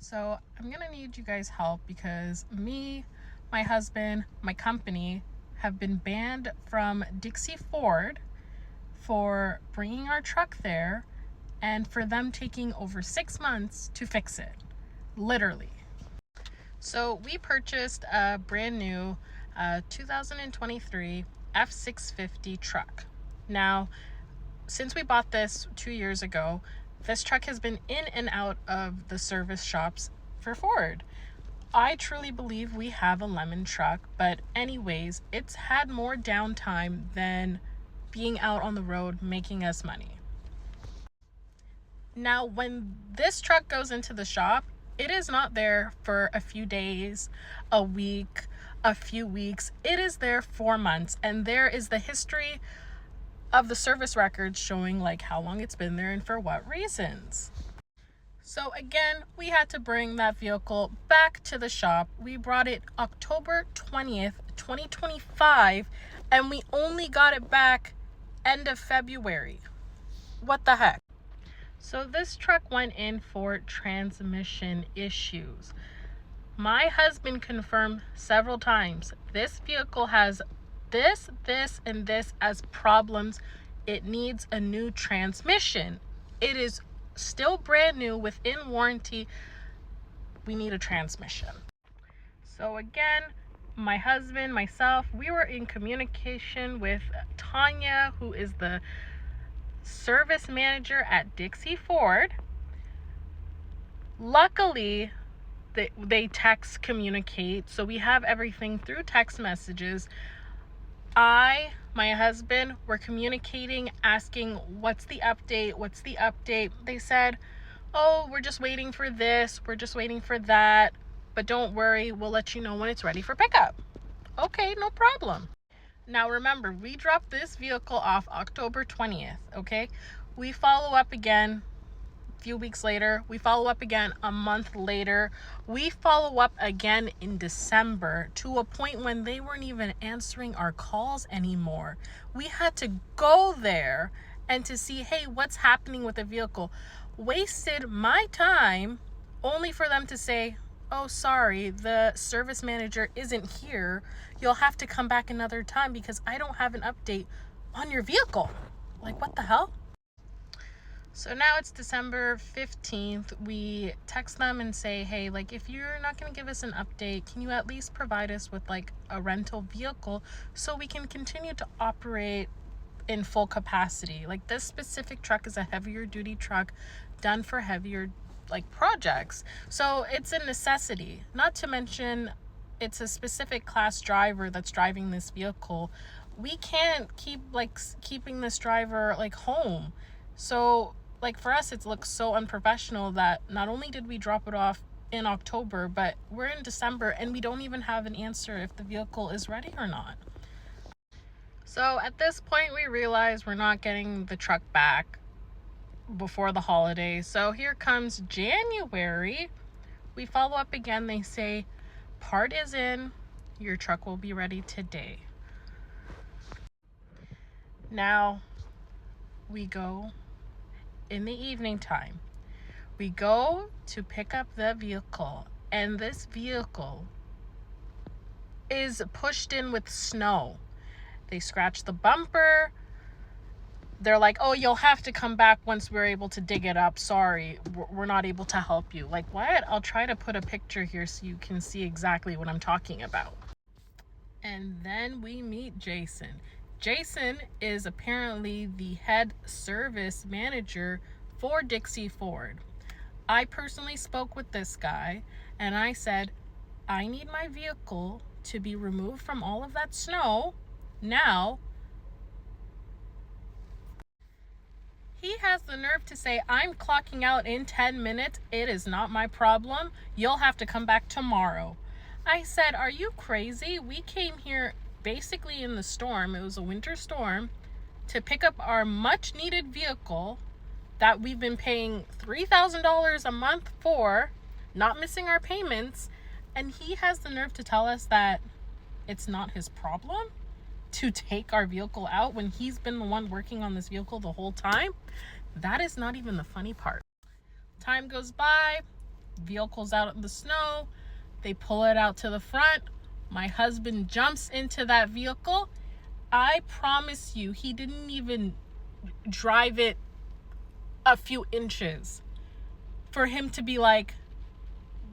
So I'm gonna need you guys' help because me, my husband, my company have been banned from Dixie Ford for bringing our truck there and for them taking over 6 months to fix it. Literally. So we purchased a brand new 2023 F650 truck. Now, since we bought this 2 years ago, this truck has been in and out of the service shops for Ford. I truly believe we have a lemon truck, but anyways, it's had more downtime than being out on the road making us money. Now, when this truck goes into the shop, it is not there for a few days, a week, a few weeks. It is there 4 months, and there is the history of the service records showing like how long it's been there and for what reasons. So again, we had to bring that vehicle back to the shop. We brought it October 20th, 2025, and we only got it back end of February. What the heck? So this truck went in for transmission issues. My husband confirmed several times this vehicle has this, and this as problems. It needs a new transmission. It is still brand new within warranty. We need a transmission. So again, my husband, myself, we were in communication with Tanya, who is the service manager at Dixie Ford. Luckily, they text communicate, so we have everything through text messages. My husband were communicating, asking what's the update. They said, oh, we're just waiting for this, we're just waiting for that, but don't worry, we'll let you know when it's ready for pickup. Okay, no problem. Now remember, we dropped this vehicle off October 20th, okay? We follow up again few weeks later, we follow up again a month later, we follow up again in December, to a point when they weren't even answering our calls anymore. We had to go there and to see, hey, what's happening with the vehicle. Wasted my time only for them to say, oh, sorry, the service manager isn't here, you'll have to come back another time because I don't have an update on your vehicle. Like, what the hell? So now it's December 15th. We text them and say, hey, like, if you're not going to give us an update, can you at least provide us with like a rental vehicle so we can continue to operate in full capacity? Like, this specific truck is a heavier duty truck done for heavier like projects. So it's a necessity, not to mention it's a specific class driver that's driving this vehicle. We can't keep like keeping this driver like home. So like, for us, it looks so unprofessional that not only did we drop it off in October, but we're in December and we don't even have an answer if the vehicle is ready or not. So at this point, we realize we're not getting the truck back before the holidays. So here comes January. We follow up again. They say, part is in, your truck will be ready today. Now we go in the evening time. We go to pick up the vehicle, and this vehicle is pushed in with snow. They scratch the bumper. They're like, oh, you'll have to come back once we're able to dig it up. Sorry, we're not able to help you. Like, what? I'll try to put a picture here so you can see exactly what I'm talking about. And then we meet Jason. Jason is apparently the head service manager for Dixie Ford. I personally spoke with this guy and I said, I need my vehicle to be removed from all of that snow now. He has the nerve to say, I'm clocking out in 10 minutes. It is not my problem. You'll have to come back tomorrow. I said, are you crazy? We came here basically in the storm. It was a winter storm to pick up our much needed vehicle that we've been paying $3,000 a month for, not missing our payments. And he has the nerve to tell us that it's not his problem to take our vehicle out when he's been the one working on this vehicle the whole time. That is not even the funny part. Time goes by, vehicle's out in the snow. They pull it out to the front. My husband jumps into that vehicle. I promise you, he didn't even drive it a few inches for him to be like,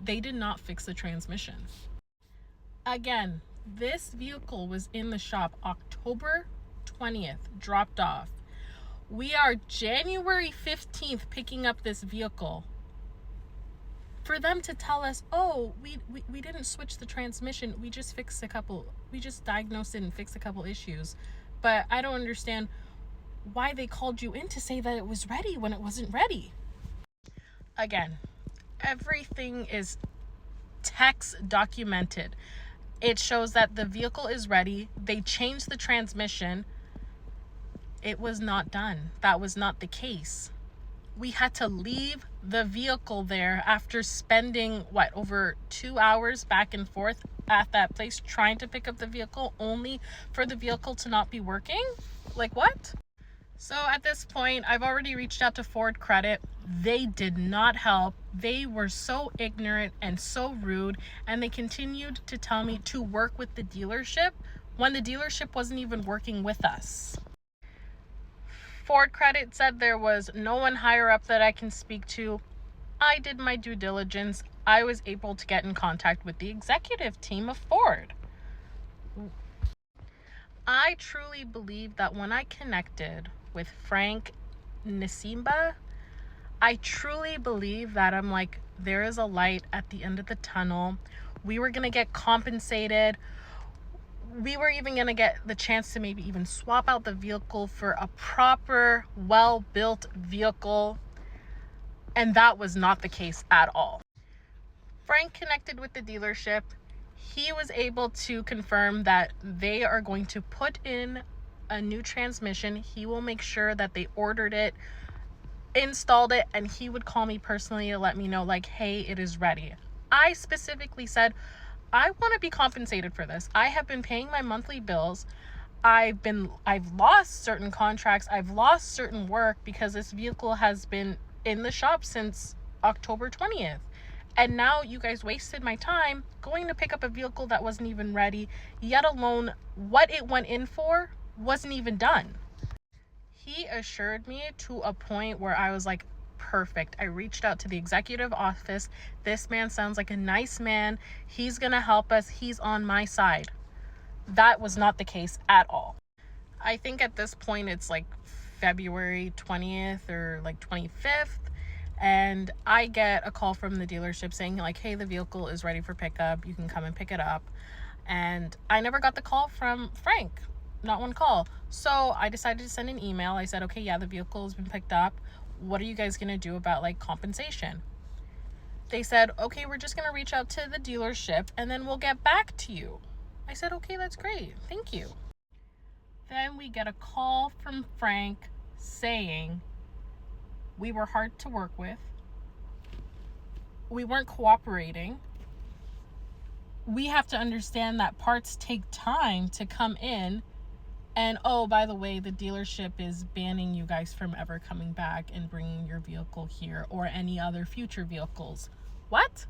they did not fix the transmission. Again, this vehicle was in the shop October 20th, dropped off. We are January 15th picking up this vehicle. For them to tell us, oh, we didn't switch the transmission, we just diagnosed it and fixed a couple issues. But I don't understand why they called you in to say that it was ready when it wasn't ready. Again, everything is text documented. It shows that the vehicle is ready. They changed the transmission. It was not done. That was not the case. We had to leave the vehicle there after spending over 2 hours back and forth at that place trying to pick up the vehicle, only for the vehicle to not be working. Like, what? So at this point, I've already reached out to Ford Credit. They did not help. They were so ignorant and so rude, and they continued to tell me to work with the dealership when the dealership wasn't even working with us. Ford Credit said there was no one higher up that I can speak to. I did my due diligence. I was able to get in contact with the executive team of Ford. I truly believe that when I connected with Frank Nisimba, I truly believe that I'm like, there is a light at the end of the tunnel. We were going to get compensated. We were even going to get the chance to maybe even swap out the vehicle for a proper, well-built vehicle. And that was not the case at all. Frank connected with the dealership. He was able to confirm that they are going to put in a new transmission. He will make sure that they ordered it, installed it, and he would call me personally to let me know, like, hey, it is ready. I specifically said, I want to be compensated for this. I have been paying my monthly bills. I've lost certain contracts. I've lost certain work because this vehicle has been in the shop since October 20th. And now you guys wasted my time going to pick up a vehicle that wasn't even ready, yet alone what it went in for wasn't even done. He assured me to a point where I was like, perfect. I reached out to the executive office. This man sounds like a nice man. He's going to help us. He's on my side. That was not the case at all. I think at this point it's like February 20th or like 25th. And I get a call from the dealership saying like, hey, the vehicle is ready for pickup. You can come and pick it up. And I never got the call from Frank. Not one call. So I decided to send an email. I said, okay, yeah, the vehicle has been picked up. What are you guys going to do about like compensation? They said, okay, we're just going to reach out to the dealership and then we'll get back to you. I said, okay, that's great. Thank you. Then we get a call from Frank saying we were hard to work with. We weren't cooperating. We have to understand that parts take time to come in. And oh, by the way, the dealership is banning you guys from ever coming back and bringing your vehicle here or any other future vehicles. What?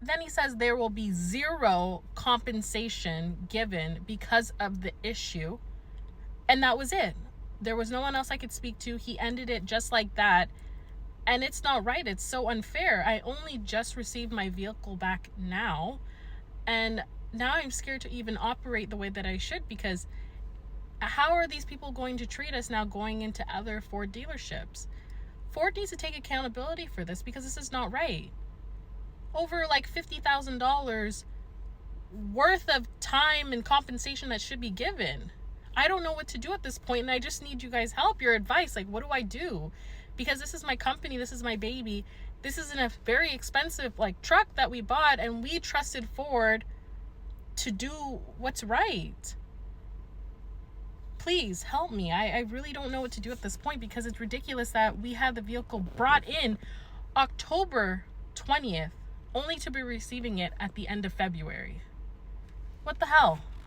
Then he says there will be zero compensation given because of the issue. And that was it. There was no one else I could speak to. He ended it just like that. And it's not right. It's so unfair. I only just received my vehicle back now. And now I'm scared to even operate the way that I should, because how are these people going to treat us now going into other Ford dealerships? Ford needs to take accountability for this because this is not right. Over like $50,000 worth of time and compensation that should be given. I don't know what to do at this point, and I just need you guys' help, your advice. Like, what do I do? Because this is my company, this is my baby. This is a very expensive like truck that we bought, and we trusted Ford to do what's right. Please help me. I really don't know what to do at this point, because it's ridiculous that we had the vehicle brought in October 20th only to be receiving it at the end of February. What the hell?